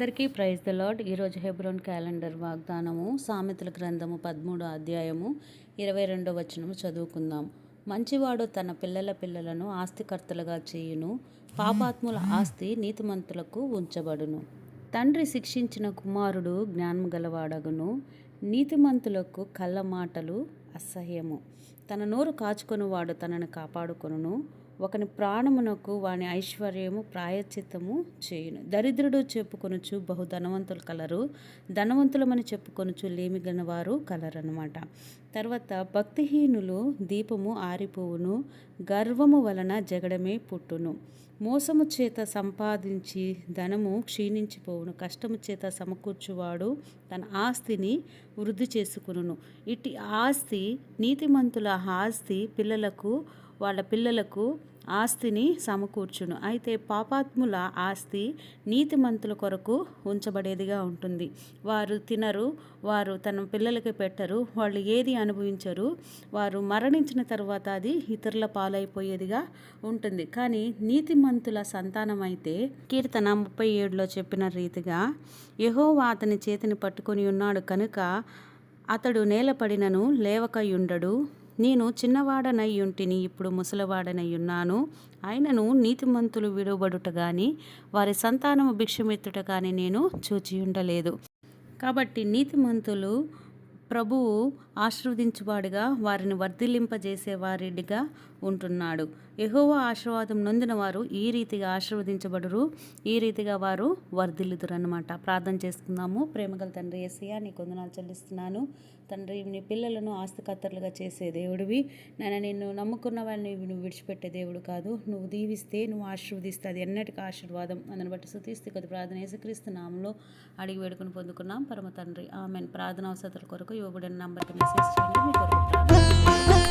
అందరికీ praise the lord. ఈరోజు Hebron calendar వాగ్దానము సామెతల గ్రంథము 13వ అధ్యాయము 22వ వచనము చదువుకుందాం. మంచివాడు తన పిల్లల పిల్లలను ఆస్తికర్తలుగా చేయును, పాపాత్ముల ఆస్తి నీతిమంతులకు ఉంచబడును. తండ్రి శిక్షించిన కుమారుడు జ్ఞానము గలవాడగును, నీతిమంతులకు కళ్ళ మాటలు అసహ్యము. తన నోరు కాచుకొనువాడు తనను కాపాడుకొనును, ఒకని ప్రాణమునకు వాని ఐశ్వర్యము ప్రాయశ్చిత్తము చేయును. దరిద్రుడు చెప్పుకొనుచు బహు ధనవంతులు కలరు, ధనవంతులమని చెప్పుకొనుచు లేమిగల వారు కలరన్నమాట. తర్వాత భక్తిహీనులు దీపము ఆరిపోవును, గర్వము వలన జగడమే పుట్టును. మోసము చేత సంపాదించి ధనము క్షీణించిపోవును, కష్టము చేత సమకూర్చువాడు తన ఆస్తిని వృద్ధి చేసుకును. ఇటు ఆస్తి నీతిమంతుల ఆస్తి వాళ్ళ పిల్లలకు ఆస్తిని సమకూర్చును. అయితే పాపాత్ముల ఆస్తి నీతిమంతుల కొరకు ఉంచబడేదిగా ఉంటుంది. వారు తినరు, వారు తన పిల్లలకి పెట్టరు, వాళ్ళు ఏది అనుభవించరు. వారు మరణించిన తర్వాత అది ఇతరుల పాలైపోయేదిగా ఉంటుంది. కానీ నీతిమంతుల సంతానం అయితే కీర్తన 37లో చెప్పిన రీతిగా యెహోవా అతని చేతిని పట్టుకొని ఉన్నాడు కనుక అతడు నేలపడినను లేవకయుండడు. నేను చిన్నవాడనయ్యుంటిని, ఇప్పుడు ముసలివాడనయ్యున్నాను. ఆయనను నీతిమంతులు విడువబడుట గాని వారి సంతానము భిక్షమెత్తుట గాని నేను చూచియుండలేదు. కాబట్టి నీతిమంతులు ప్రభువు ఆశీర్వదించువాడిగా వారిని వర్ధిల్లింపజేసేవారిగా ఉంటున్నాడు. యెహోవా ఆశీర్వాదం నొందిన వారు ఈ రీతిగా ఆశీర్వదించబడురు, ఈ రీతిగా వారు వర్ధిల్లుదురు అన్నమాట. ప్రార్థన చేసుకుందాము. ప్రేమగల తండ్రి యేసయ్యా, నీకు వందనాలు చెల్లిస్తున్నాను. తండ్రి, నీ పిల్లలను ఆస్తికర్తలుగా చేసే దేవుడివి నాయన. నిన్ను నమ్ముకున్న వారిని నువ్వు విడిచిపెట్టే దేవుడు కాదు. నువ్వు దీవిస్తే, నువ్వు ఆశీర్వదిస్తే అది ఎన్నటికీ ఆశీర్వాదం. అందుని బట్టి స్తుతిస్తూ కొద్ది ప్రార్థన యేసుక్రీస్తు నామములో అడిగి వేడుకొని పొందుకున్నాం పరమ తండ్రి. ఆమెన్. ప్రార్థన అవసరాల కొరకు ఇవ్వబడిన నంబర్కి మెసేజ్ చేయండి. మీ కొరకు ప్రార్థన.